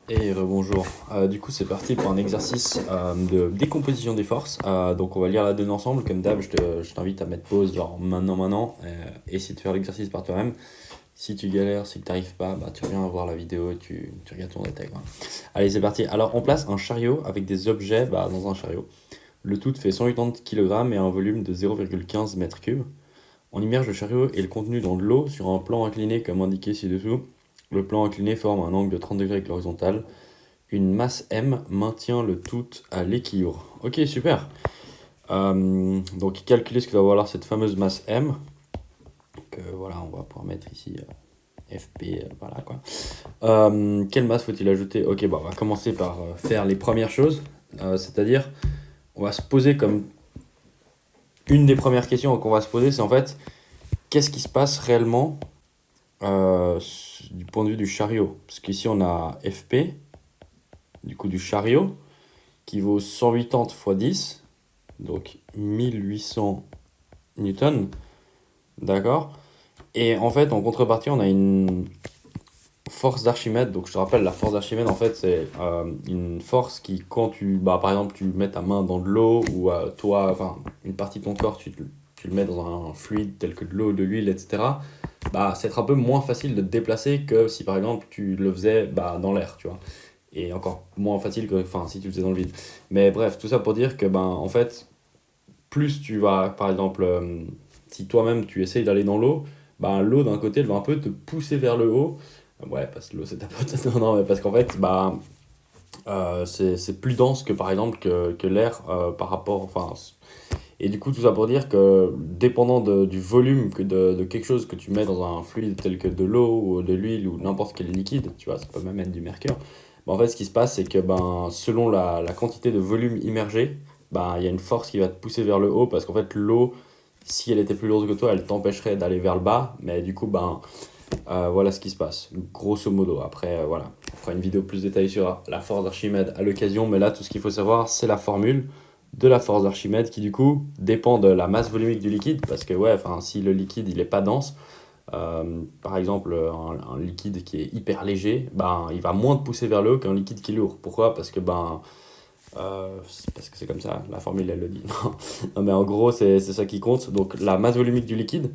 Et rebonjour. Du coup, c'est parti pour un exercice de décomposition des forces. Donc, on va lire la donne ensemble. Comme d'hab, je t'invite à mettre pause, genre maintenant, essayer de faire l'exercice par toi-même. Si tu galères, si tu n'arrives pas, bah, tu reviens voir la vidéo et tu regardes ton détail, quoi. Allez, c'est parti. Alors, on place un chariot avec des objets dans un chariot. Le tout fait 180 kg et a un volume de 0,15 m3. On immerge le chariot et le contenu dans de l'eau sur un plan incliné comme indiqué ci-dessous. Le plan incliné forme un angle de 30 degrés avec l'horizontale. Une masse M maintient le tout à l'équilibre. Ok, super. Donc calculer ce que va valoir cette fameuse masse M. Que voilà, on va pouvoir mettre ici FP, voilà quoi. Quelle masse faut-il ajouter? Ok, bon, on va commencer par faire les premières choses. C'est-à-dire, on va se poser comme une des premières questions qu'on va se poser, c'est en fait, qu'est-ce qui se passe réellement euh, du point de vue du chariot? Parce qu'ici, on a FP, du coup du chariot, qui vaut 180 fois 10, donc 1800 newtons, d'accord. Et en fait, en contrepartie, on a une force d'Archimède. Donc, je te rappelle, la force d'Archimède, en fait, c'est une force qui, quand par exemple, tu mets ta main dans de l'eau ou toi, enfin, une partie de ton corps, tu le mets dans un fluide tel que de l'eau, de l'huile, etc. Bah, c'est un peu moins facile de te déplacer que si, par exemple, tu le faisais dans l'air, tu vois. Et encore moins facile que, enfin, si tu le faisais dans le vide. Mais bref, tout ça pour dire que, en fait, plus tu vas, par exemple, si toi-même tu essayes d'aller dans l'eau, l'eau d'un côté, elle va un peu te pousser vers le haut. Ouais, parce que l'eau c'est ta pote. Non, non, mais parce qu'en fait, c'est plus dense que par exemple que l'air par rapport. Enfin, et du coup, tout ça pour dire que dépendant du volume de quelque chose que tu mets dans un fluide tel que de l'eau ou de l'huile ou n'importe quel liquide, tu vois, ça peut même être du mercure. En fait, ce qui se passe, c'est que selon la quantité de volume immergé, il y a une force qui va te pousser vers le haut parce qu'en fait, l'eau, si elle était plus lourde que toi, elle t'empêcherait d'aller vers le bas. Mais du coup, voilà ce qui se passe, grosso modo. Après, voilà, on fera une vidéo plus détaillée sur la force d'Archimède à l'occasion, mais là, tout ce qu'il faut savoir, c'est la formule de la force d'Archimède qui, du coup, dépend de la masse volumique du liquide, parce que, ouais, enfin, si le liquide, il est pas dense, par exemple, un liquide qui est hyper léger, il va moins te pousser vers le haut qu'un liquide qui est lourd. Pourquoi? Parce que c'est comme ça, la formule, elle le dit. Non, mais en gros, c'est ça qui compte. Donc, la masse volumique du liquide,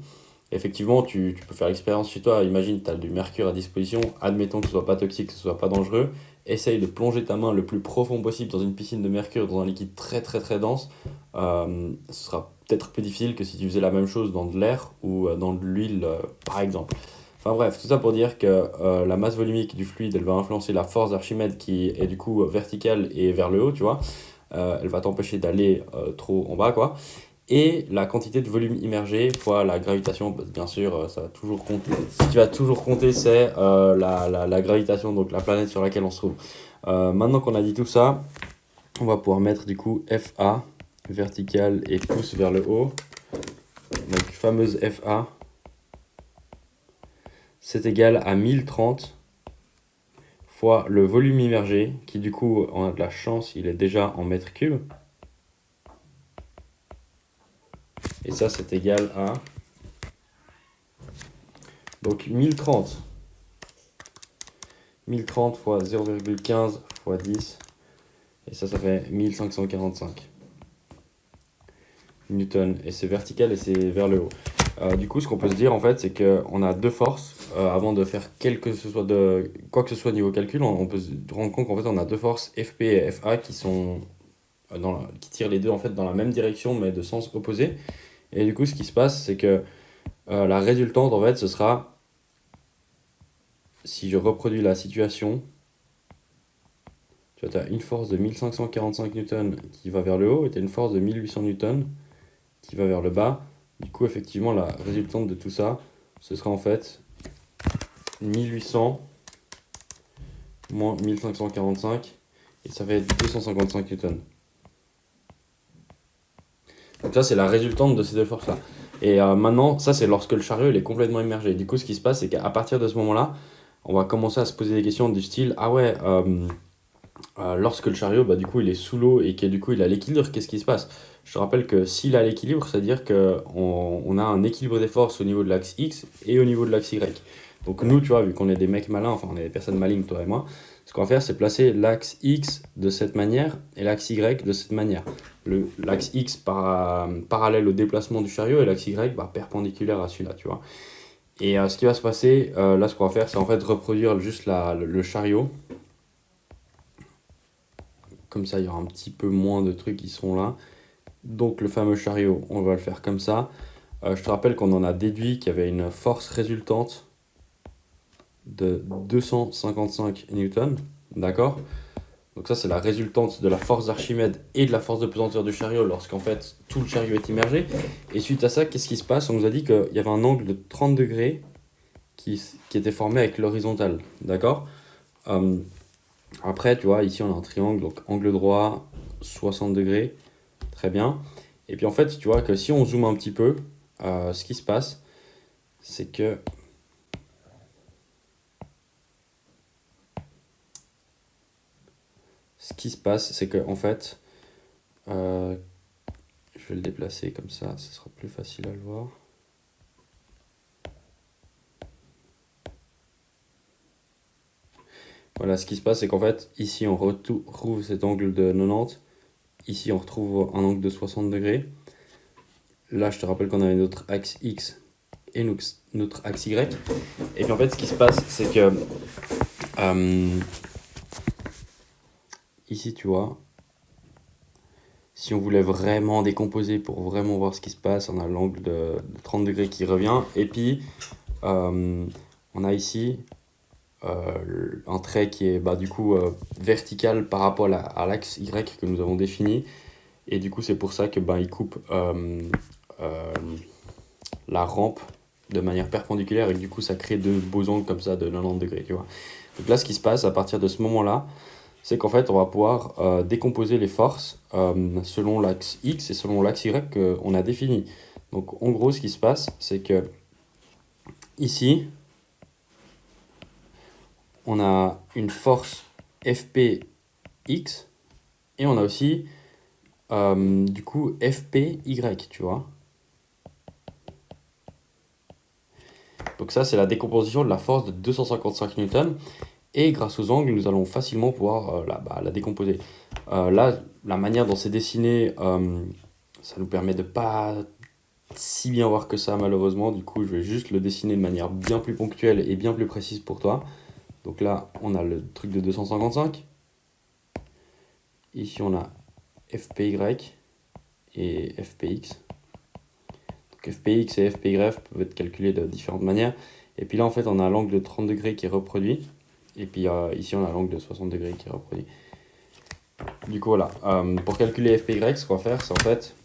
effectivement, tu peux faire l'expérience chez toi. Imagine, tu as du mercure à disposition. Admettons que ce soit pas toxique, que ce soit pas dangereux. Essaye de plonger ta main le plus profond possible dans une piscine de mercure, dans un liquide très très très dense. Ce sera peut-être plus difficile que si tu faisais la même chose dans de l'air ou dans de l'huile, par exemple. Enfin bref, tout ça pour dire que la masse volumique du fluide, elle va influencer la force d'Archimède qui est du coup verticale et vers le haut, tu vois. Elle va t'empêcher d'aller trop en bas, quoi. Et la quantité de volume immergé fois la gravitation, bien sûr, ça va toujours compter. Ce qui va toujours compter, c'est la gravitation, donc la planète sur laquelle on se trouve. Maintenant qu'on a dit tout ça, on va pouvoir mettre du coup FA, vertical et pouce vers le haut. Donc fameuse FA, c'est égal à 1030 fois le volume immergé, qui du coup, on a de la chance, il est déjà en mètres cubes. Et ça, c'est égal à donc 1030. 1030 fois 0,15 fois 10. Et ça fait 1545 newtons. Et c'est vertical et c'est vers le haut. Du coup, ce qu'on peut se dire en fait, c'est qu'on a deux forces. Avant de faire quoi que ce soit niveau calcul, on peut se rendre compte qu'en fait, on a deux forces FP et FA qui sont qui tirent les deux en fait dans la même direction mais de sens opposé. Et du coup, ce qui se passe, c'est que la résultante en fait, ce sera si je reproduis la situation. Tu vois, tu as une force de 1545 newtons qui va vers le haut et tu as une force de 1800 newtons qui va vers le bas. Du coup, effectivement, la résultante de tout ça, ce sera en fait 1800 moins 1545 et ça fait 255 newtons. Donc ça, c'est la résultante de ces deux forces-là. Et maintenant, ça, c'est lorsque le chariot il est complètement immergé. Du coup, ce qui se passe, c'est qu'à partir de ce moment-là, on va commencer à se poser des questions du style, ah ouais, lorsque le chariot, du coup, il est sous l'eau et que du coup, il a l'équilibre, qu'est-ce qui se passe? Je te rappelle que s'il a l'équilibre, c'est-à-dire qu'on a un équilibre des forces au niveau de l'axe X et au niveau de l'axe Y. Donc nous, tu vois, vu qu'on est des mecs malins, enfin on est des personnes malignes, toi et moi, ce qu'on va faire, c'est placer l'axe X de cette manière et l'axe Y de cette manière. L'axe X parallèle au déplacement du chariot et l'axe Y perpendiculaire à celui-là, tu vois. Et ce qui va se passer, là, ce qu'on va faire, c'est en fait reproduire juste le chariot. Comme ça, il y aura un petit peu moins de trucs qui seront là. Donc le fameux chariot, on va le faire comme ça. Je te rappelle qu'on en a déduit qu'il y avait une force résultante de 255 newtons, d'accord? Donc ça, c'est la résultante de la force d'Archimède et de la force de pesanteur du chariot lorsqu'en fait tout le chariot est immergé. Et suite à ça, qu'est-ce qui se passe? On nous a dit qu'il y avait un angle de 30 degrés qui était formé avec l'horizontale, d'accord? Après, tu vois, ici on a un triangle, donc angle droit, 60 degrés, très bien. Et puis en fait, tu vois que si on zoome un petit peu, ce qui se passe, c'est que en fait, je vais le déplacer comme ça, ce sera plus facile à le voir. Voilà, ce qui se passe, c'est qu'en fait, ici on retrouve cet angle de 90, ici on retrouve un angle de 60 degrés. Là, je te rappelle qu'on avait notre axe X et notre axe Y. Et puis en fait, ce qui se passe, c'est que ici, tu vois, si on voulait vraiment décomposer pour vraiment voir ce qui se passe, on a l'angle de 30 degrés qui revient. Et puis, on a ici un trait qui est du coup vertical par rapport à l'axe Y que nous avons défini. Et du coup, c'est pour ça que il coupe la rampe de manière perpendiculaire et du coup, ça crée deux beaux angles comme ça de 90 degrés, tu vois. Donc là, ce qui se passe à partir de ce moment-là, c'est qu'en fait, on va pouvoir décomposer les forces selon l'axe X et selon l'axe Y qu'on a défini. Donc, en gros, ce qui se passe, c'est que ici, on a une force FPX et on a aussi, du coup, FPY, tu vois. Donc ça, c'est la décomposition de la force de 255 newtons. Et grâce aux angles, nous allons facilement pouvoir la décomposer. Là, la manière dont c'est dessiné, ça nous permet de pas si bien voir que ça, malheureusement. Du coup, je vais juste le dessiner de manière bien plus ponctuelle et bien plus précise pour toi. Donc là, on a le truc de 255. Ici, on a FPY et FPX. Donc FPX et FPY peuvent être calculés de différentes manières. Et puis là, en fait, on a l'angle de 30 degrés qui est reproduit. Et puis ici, on a l'angle de 60 degrés qui est reproduit. Du coup, voilà. Pour calculer FPY, ce qu'on va faire, c'est en fait...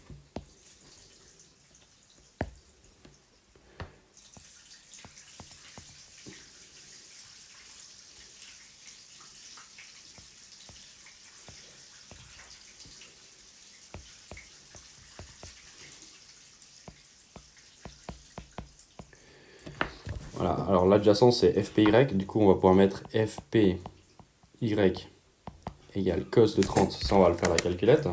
Voilà, alors l'adjacent c'est FPY, du coup on va pouvoir mettre FPY égale cos de 30, ça on va le faire à la calculette.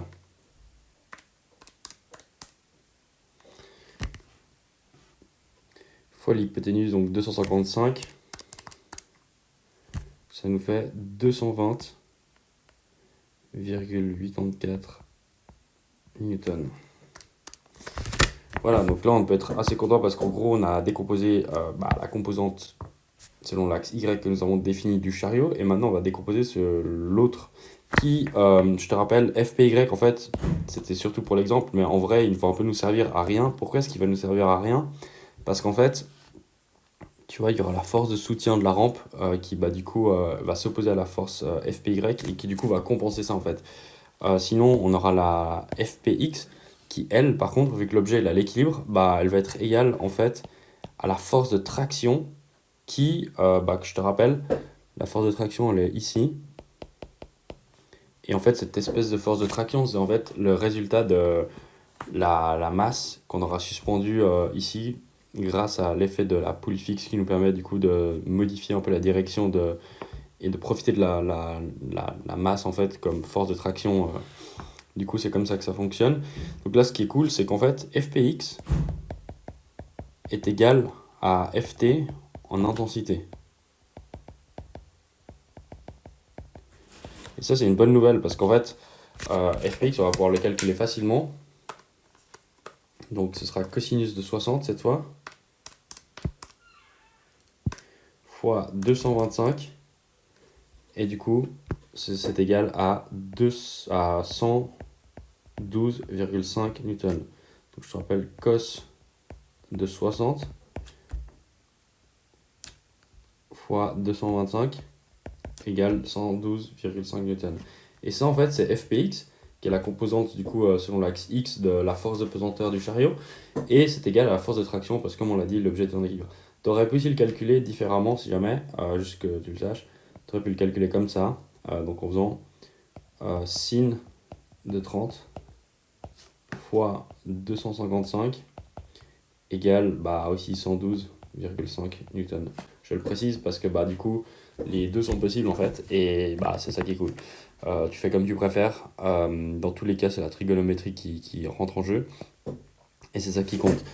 Fois l'hypoténuse, donc 255, ça nous fait 220,84 newtons. Voilà, donc là on peut être assez content parce qu'en gros on a décomposé la composante selon l'axe Y que nous avons défini du chariot, et maintenant on va décomposer l'autre qui, je te rappelle, FPY en fait, c'était surtout pour l'exemple, mais en vrai il va un peu nous servir à rien. Pourquoi est-ce qu'il va nous servir à rien? Parce qu'en fait, tu vois, il y aura la force de soutien de la rampe qui du coup va s'opposer à la force FPY et qui du coup va compenser ça en fait. Sinon on aura la FPX qui elle par contre, vu que l'objet il a l'équilibre, elle va être égale en fait à la force de traction qui, que je te rappelle, la force de traction elle est ici. Et en fait cette espèce de force de traction c'est en fait le résultat de la masse qu'on aura suspendue ici grâce à l'effet de la poulie fixe qui nous permet du coup de modifier un peu la direction et de profiter de la masse en fait comme force de traction. Du coup c'est comme ça que ça fonctionne. Donc là ce qui est cool c'est qu'en fait FPX est égal à FT en intensité. Et ça, c'est une bonne nouvelle parce qu'en fait, FPX, on va pouvoir le calculer facilement. Donc, ce sera cosinus de 60 cette fois, fois 225. Et du coup, c'est égal à 112,5 newtons. Donc, je te rappelle cos de 60 fois 225 égale 112,5 newtons. Et ça, en fait, c'est FPX, qui est la composante, du coup, selon l'axe X de la force de pesanteur du chariot. Et c'est égal à la force de traction, parce que comme on l'a dit, l'objet est en équilibre. Tu aurais pu aussi le calculer différemment, si jamais, juste que tu le saches. Tu aurais pu le calculer comme ça, donc en faisant sin de 30 fois 255 égale aussi 112,5 newtons. Je le précise parce que du coup, les deux sont possibles en fait, et c'est ça qui est cool. Tu fais comme tu préfères. Dans tous les cas, c'est la trigonométrie qui rentre en jeu, et c'est ça qui compte.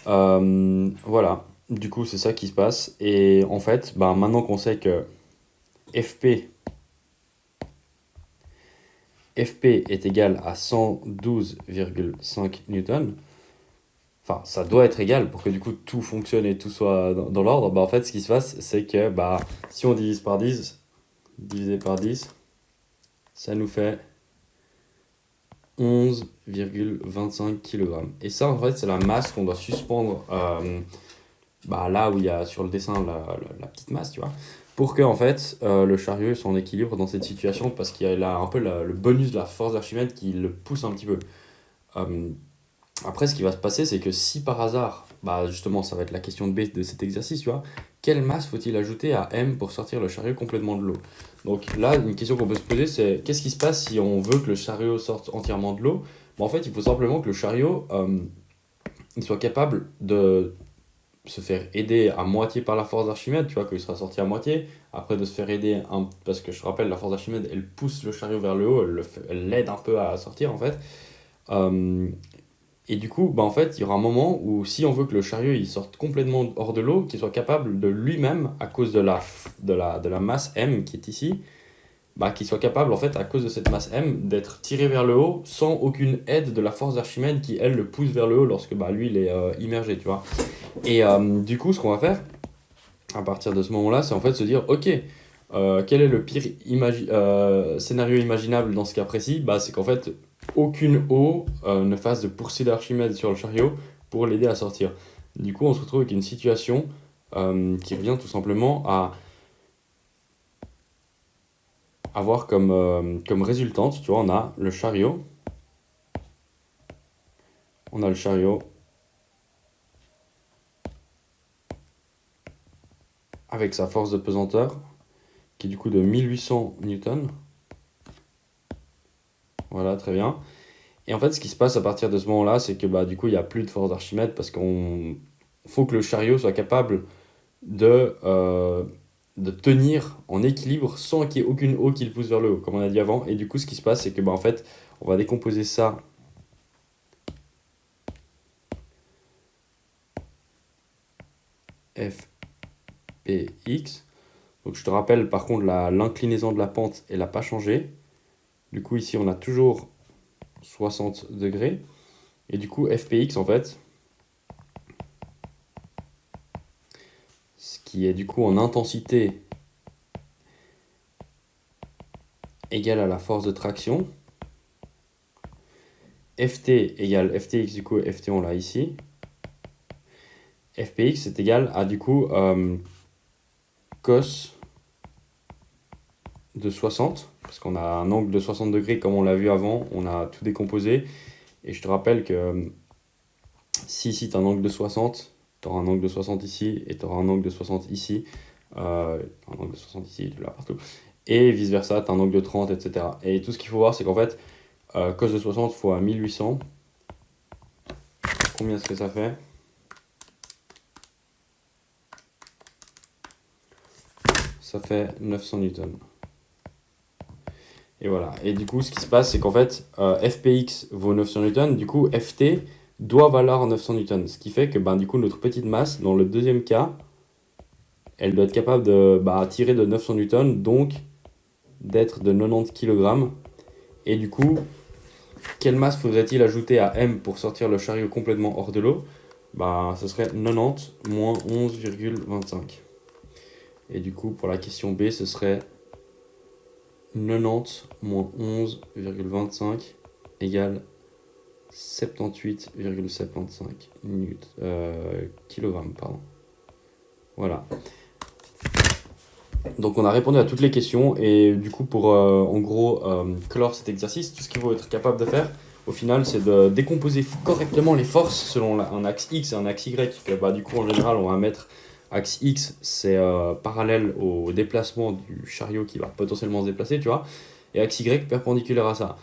Voilà, du coup, c'est ça qui se passe. Et en fait, maintenant qu'on sait que FP est égal à 112,5 newtons, enfin, ça doit être égal pour que du coup tout fonctionne et tout soit dans l'ordre. En fait, ce qui se passe, c'est que si on divise par 10, divisé par 10, ça nous fait 11,25 kg. Et ça, en fait, c'est la masse qu'on doit suspendre là où il y a sur le dessin la petite masse, tu vois, pour que en fait, le chariot soit en équilibre dans cette situation, parce qu'il a un peu le bonus de la force d'Archimède qui le pousse un petit peu. Après, ce qui va se passer, c'est que si par hasard, justement, ça va être la question de B de cet exercice, tu vois, quelle masse faut-il ajouter à M pour sortir le chariot complètement de l'eau? Donc là, une question qu'on peut se poser, c'est qu'est-ce qui se passe si on veut que le chariot sorte entièrement de l'eau? En fait, il faut simplement que le chariot il soit capable de se faire aider à moitié par la force d'Archimède, tu vois, qu'il sera sorti à moitié, après de se faire aider, parce que je te rappelle, la force d'Archimède, elle pousse le chariot vers le haut, elle l'aide un peu à sortir, en fait. Et du coup, en fait, il y aura un moment où si on veut que le chariot il sorte complètement hors de l'eau, qu'il soit capable de lui-même, à cause de la masse M qui est ici, qu'il soit capable, en fait, à cause de cette masse M, d'être tiré vers le haut sans aucune aide de la force d'Archimède qui, elle, le pousse vers le haut lorsque lui, il est immergé, tu vois. Et du coup, ce qu'on va faire, à partir de ce moment-là, c'est en fait se dire, ok, quel est le pire scénario imaginable dans ce cas précis? C'est qu'en fait, aucune eau ne fasse de poursuite d'Archimède sur le chariot pour l'aider à sortir. Du coup, on se retrouve avec une situation qui revient tout simplement à avoir comme résultante, tu vois, on a le chariot avec sa force de pesanteur qui est du coup de 1800 newtons. Voilà, très bien. Et en fait, ce qui se passe à partir de ce moment-là, c'est que du coup, il n'y a plus de force d'Archimède parce qu'on faut que le chariot soit capable de tenir en équilibre sans qu'il y ait aucune eau qui le pousse vers le haut, comme on a dit avant. Et du coup, ce qui se passe, c'est que en fait, on va décomposer ça Fpx. Donc je te rappelle, par contre, l'inclinaison de la pente, elle n'a pas changé. Du coup, ici, on a toujours 60 degrés. Et du coup, Fpx, en fait, ce qui est du coup en intensité égale à la force de traction. Ft égale Ftx, du coup, Ft, on l'a ici. Fpx est égal à, du coup, cos de 60, parce qu'on a un angle de 60 degrés, comme on l'a vu avant, on a tout décomposé. Et je te rappelle que si ici tu as un angle de 60, tu auras un angle de 60 ici, et tu auras un angle de 60 ici, un angle de 60 ici, là, partout. Et vice versa, tu as un angle de 30, etc. Et tout ce qu'il faut voir, c'est qu'en fait, cos de 60 fois 1800, combien est-ce que ça fait? Ça fait 900 newtons. Et voilà. Et du coup, ce qui se passe, c'est qu'en fait, Fpx vaut 900 newtons. Du coup, Ft doit valoir 900 newtons. Ce qui fait que du coup, notre petite masse, dans le deuxième cas, elle doit être capable de tirer de 900 newtons. Donc, d'être de 90 kg. Et du coup, quelle masse faudrait-il ajouter à M pour sortir le chariot complètement hors de l'eau? Bah, ce serait 90 moins 11,25. Et du coup, pour la question B, ce serait 90 moins 11,25 égale 78,75 kilogrammes, pardon. Voilà. Donc on a répondu à toutes les questions et du coup pour en gros clore cet exercice, tout ce qu'il faut être capable de faire au final c'est de décomposer correctement les forces selon un axe X et un axe Y. Que, bah, du coup en général on va mettre axe X c'est parallèle au déplacement du chariot qui va potentiellement se déplacer, tu vois, et axe Y perpendiculaire à ça.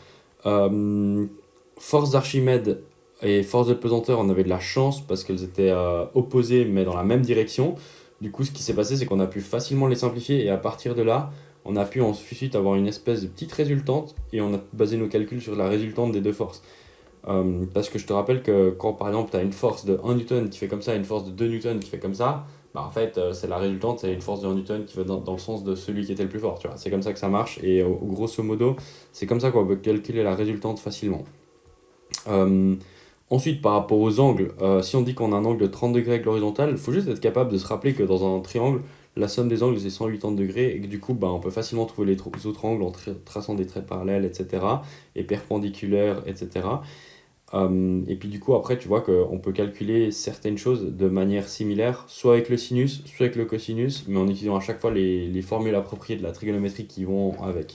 Force d'Archimède et force de pesanteur, on avait de la chance parce qu'elles étaient opposées mais dans la même direction. Du coup, ce qui s'est passé, c'est qu'on a pu facilement les simplifier et à partir de là, on a pu ensuite avoir une espèce de petite résultante et on a basé nos calculs sur la résultante des deux forces. Parce que je te rappelle que quand par exemple tu as une force de 1 Newton qui fait comme ça et une force de 2 Newton qui fait comme ça, bah en fait c'est la résultante, c'est une force de 1 Newton qui va dans le sens de celui qui était le plus fort, tu vois. C'est comme ça que ça marche et grosso modo, c'est comme ça qu'on peut calculer la résultante facilement. Euh, Ensuite, par rapport aux angles, si on dit qu'on a un angle de 30 degrés avec l'horizontale, il faut juste être capable de se rappeler que dans un triangle, la somme des angles c'est 180 degrés et que du coup, bah, on peut facilement trouver les autres angles en traçant des traits parallèles, etc. et perpendiculaires, etc. Et puis du coup, après, tu vois qu'on peut calculer certaines choses de manière similaire, soit avec le sinus, soit avec le cosinus, mais en utilisant à chaque fois les formules appropriées de la trigonométrie qui vont avec.